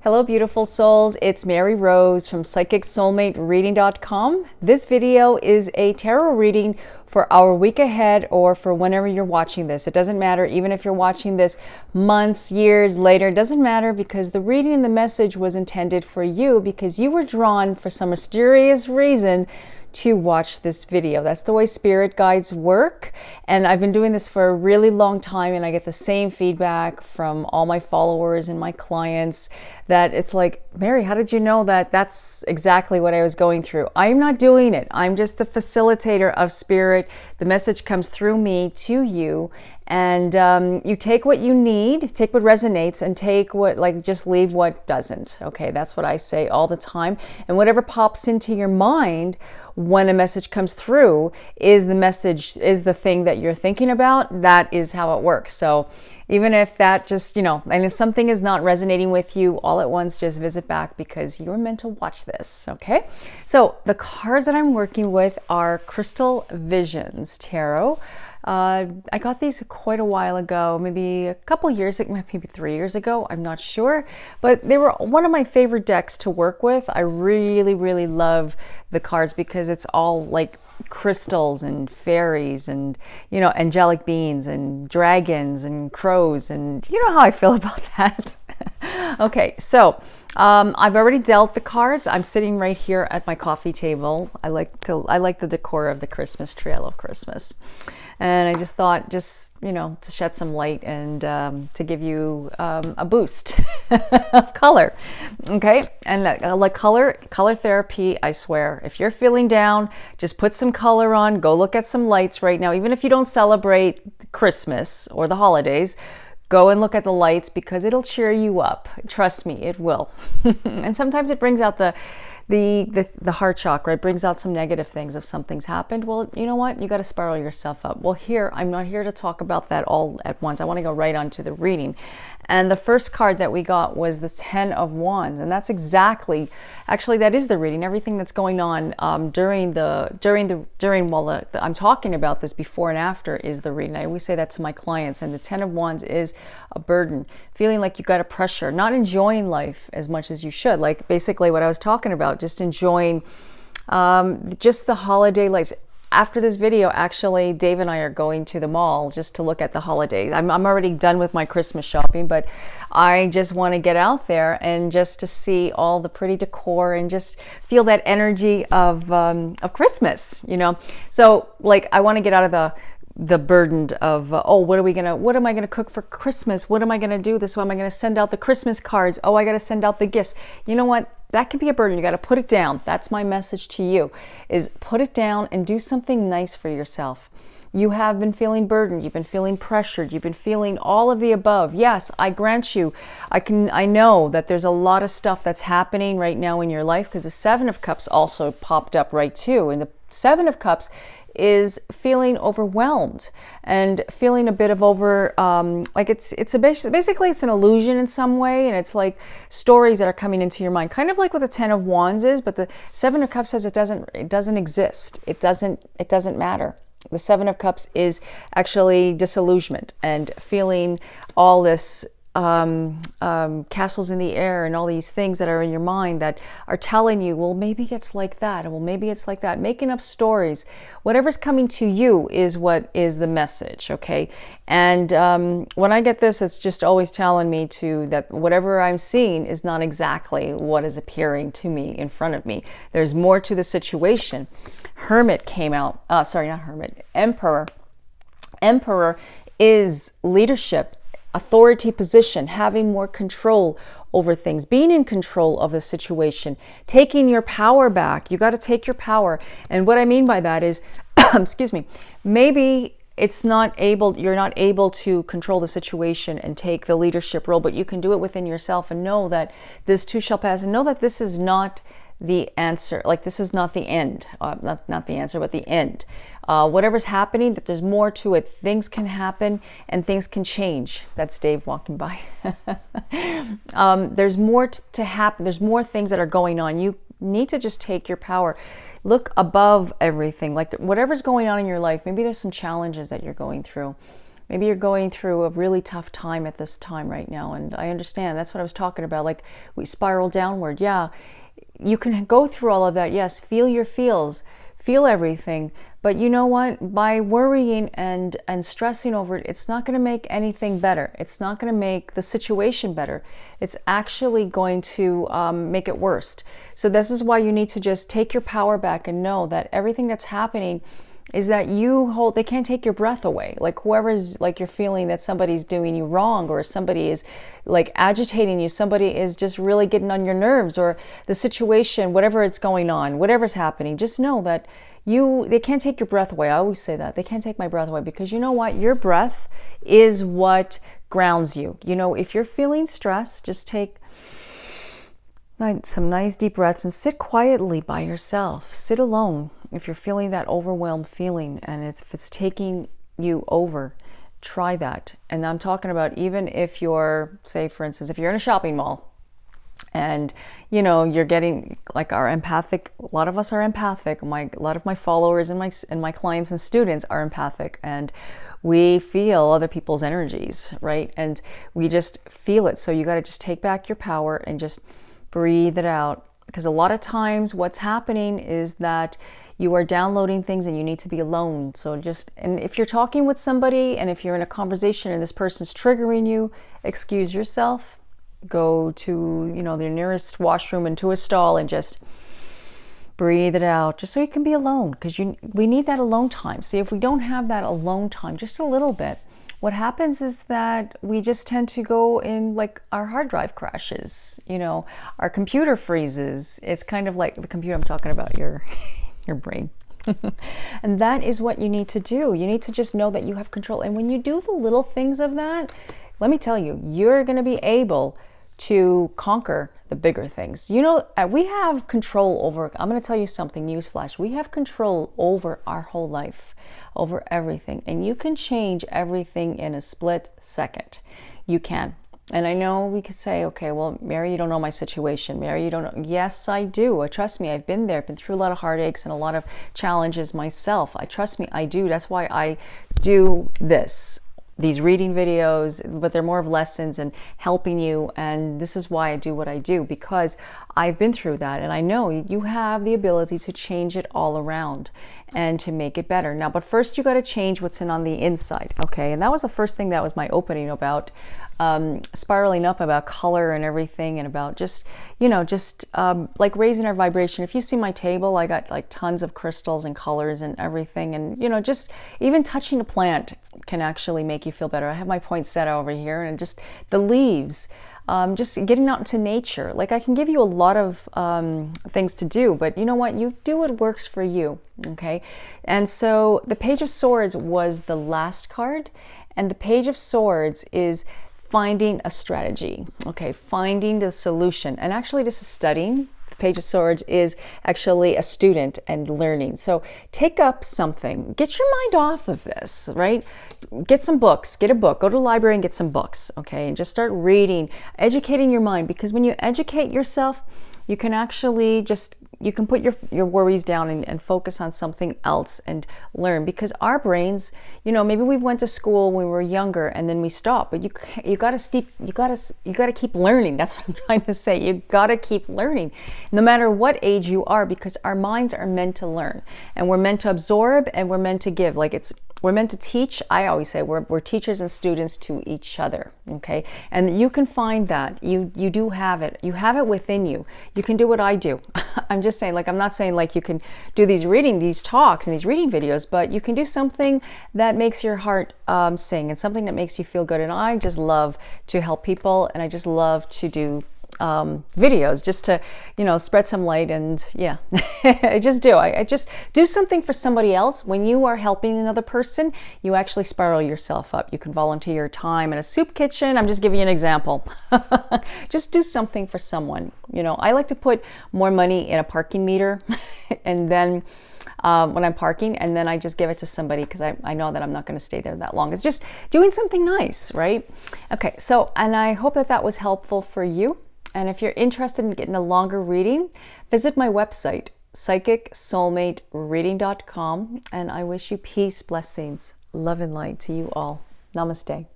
Hello, beautiful souls. It's Mary Rose from PsychicSoulmateReading.com. This video is a tarot reading for our week ahead or for whenever you're watching this. It doesn't matter, even if you're watching this months, years later, it doesn't matter because the reading and the message was intended for you because you were drawn for some mysterious reason to watch this video. That's the way spirit guides work. And I've been doing this for a really long time and I get the same feedback from all my followers and my clients that it's like, Mary, how did you know that that's exactly what I was going through? I'm not doing it. I'm just the facilitator of spirit. The message comes through me to you. And you take what you need, take what resonates, and take what, just leave what doesn't. Okay, that's what I say all the time. And whatever pops into your mind when a message comes through is the message, is the thing that you're thinking about. That is how it works. So even if that just, and if something is not resonating with you all at once, just visit back because you were meant to watch this. Okay, so the cards that I'm working with are Crystal Visions Tarot. I got these quite a while ago, maybe a couple years ago, maybe 3 years ago, I'm not sure, but they were one of my favorite decks to work with. I really, really love the cards because it's all like crystals and fairies and, angelic beings and dragons and crows, and you know how I feel about that. Okay, so I've already dealt the cards. I'm sitting right here at my coffee table. I like the decor of the Christmas tree. I love Christmas. And I just thought, to shed some light and to give you a boost of color. Okay, and like color therapy, I swear. If you're feeling down, just put some color on. Go look at some lights right now. Even if you don't celebrate Christmas or the holidays, go and look at the lights because it'll cheer you up. Trust me, it will. And sometimes it brings out the heart chakra. It brings out some negative things if something's happened. Well, you know what? You got to spiral yourself up. Well, here, I'm not here to talk about that all at once. I want to go right on to the reading. And the first card that we got was the Ten of Wands. And that's actually, that is the reading. Everything that's going on I'm talking about this before and after is the reading. I always say that to my clients. And the Ten of Wands is a burden, feeling like you got a pressure, not enjoying life as much as you should. Like basically what I was talking about, just enjoying just the holiday lights. After this video, actually, Dave and I are going to the mall just to look at the holidays. I'm already done with my Christmas shopping, but I just want to get out there and just to see all the pretty decor and just feel that energy of Christmas, So, I want to get out of the burden of what am I gonna cook for Christmas? What am I gonna do this? Am I gonna send out the Christmas cards? I gotta send out the gifts. You know what? That can be a burden. You got to put it down. That's my message to you, is put it down and do something nice for yourself. You have been feeling burdened. You've been feeling pressured. You've been feeling all of the above. Yes, I grant you. I know that there's a lot of stuff that's happening right now in your life because the Seven of Cups also popped up right too. And the Seven of Cups is feeling overwhelmed and feeling a bit of basically it's an illusion in some way, and it's like stories that are coming into your mind, kind of like what the Ten of Wands is, but the Seven of Cups says it doesn't exist. It doesn't matter. The Seven of Cups is actually disillusionment and feeling all this castles in the air and all these things that are in your mind that are telling you, well, maybe it's like that, and well, maybe it's like that, making up stories. Whatever's coming to you is what is the message, okay? And when I get this, it's just always telling me that whatever I'm seeing is not exactly what is appearing to me in front of me. There's more to the situation. Hermit came out. Sorry, not Hermit. Emperor. Emperor is leadership, authority position, having more control over things, being in control of the situation, taking your power back. You got to take your power. And what I mean by that is, excuse me, maybe you're not able to control the situation and take the leadership role, but you can do it within yourself and know that this too shall pass, and know that this is not the answer. This is not the end, not the answer, but the end. Whatever's happening, that there's more to it. Things can happen and things can change. That's Dave walking by. There's more to happen. There's more things that are going on. You need to just take your power. Look above everything. Whatever's going on in your life, maybe there's some challenges that you're going through. Maybe you're going through a really tough time at this time right now. And I understand. That's what I was talking about. Like, we spiral downward. Yeah, you can go through all of that. Yes, feel your feels, feel everything. But you know what? By worrying and stressing over it, it's not going to make anything better. It's not going to make the situation better. It's actually going to make it worse. So this is why you need to just take your power back and know that everything that's happening is that they can't take your breath away. Like, whoever's, like, you're feeling that somebody's doing you wrong, or somebody is like agitating you, somebody is just really getting on your nerves, or the situation, whatever it's going on, whatever's happening, just know that they can't take your breath away. I always say that. They can't take my breath away, because you know what? Your breath is what grounds you. You know, if you're feeling stressed, just take some nice deep breaths and sit quietly by yourself. Sit alone. If you're feeling that overwhelmed feeling and if it's taking you over, try that. And I'm talking about even if you're, say for instance, if you're in a shopping mall and you know you're getting, like, our empathic, a lot of us are empathic. A lot of my followers and my clients and students are empathic, and we feel other people's energies, right? And we just feel it. So you got to just take back your power and just breathe it out, because a lot of times what's happening is that you are downloading things and you need to be alone. So and if you're talking with somebody and if you're in a conversation and this person's triggering you, excuse yourself, go to, you know, the nearest washroom, into a stall, and just breathe it out, just so you can be alone, because we need that alone time. See, if we don't have that alone time, just a little bit, what happens is that we just tend to go in, like, our hard drive crashes, you know, our computer freezes. It's kind of like the computer, I'm talking about your brain. And that is what you need to do. You need to just know that you have control. And when you do the little things of that, let me tell you, you're going to be able to conquer the bigger things. You know, we have control over, I'm going to tell you something, newsflash, we have control over our whole life, over everything. And you can change everything in a split second. You can. And I know we could say, okay, well, Mary, you don't know my situation. Mary, you don't know. Yes, I do. Trust me, I've been there, been through a lot of heartaches and a lot of challenges myself. Trust me, I do. That's why I do these reading videos, but they're more of lessons and helping you. And this is why I do what I do, because I've been through that. And I know you have the ability to change it all around and to make it better. Now, but first you got to change what's on the inside. Okay. And that was the first thing, that was my opening about spiraling up, about color and everything, and about just, you know, like raising our vibration. If you see my table, I got like tons of crystals and colors and everything. And, you know, just even touching a plant can actually make you feel better. I have my poinsettia over here, and just the leaves, just getting out into nature. Like, I can give you a lot of things to do, but you know what? You do what works for you, okay? And so the Page of Swords was the last card, and the Page of Swords is finding a strategy, okay? Finding the solution. And actually, this is studying. The Page of Swords is actually a student and learning. So take up something. Get your mind off of this, right? Get some books. Get a book. Go to the library and get some books, okay? And just start reading, educating your mind. Because when you educate yourself, you can actually you can put your worries down and focus on something else and learn. Because our brains, you know, maybe we went to school when we were younger and then we stopped, but you got to keep learning. That's what I'm trying to say. You got to keep learning, no matter what age you are, because our minds are meant to learn, and we're meant to absorb, and we're meant to give. We're meant to teach. I always say we're teachers and students to each other, okay? And you can find that. You do have it. You have it within you. You can do what I do. I'm just saying, like, I'm not saying like you can do these talks and these reading videos, but you can do something that makes your heart sing, and something that makes you feel good. And I just love to help people, and I just love to do videos just to, you know, spread some light. And yeah, I just do something for somebody else. When you are helping another person, you actually spiral yourself up. You can volunteer your time in a soup kitchen. I'm just giving you an example. Just do something for someone. You know, I like to put more money in a parking meter and then when I'm parking, and then I just give it to somebody, because I know that I'm not going to stay there that long. It's just doing something nice, right? Okay, so, and I hope that was helpful for you. And if you're interested in getting a longer reading, visit my website, psychicsoulmatereading.com. And I wish you peace, blessings, love, and light to you all. Namaste.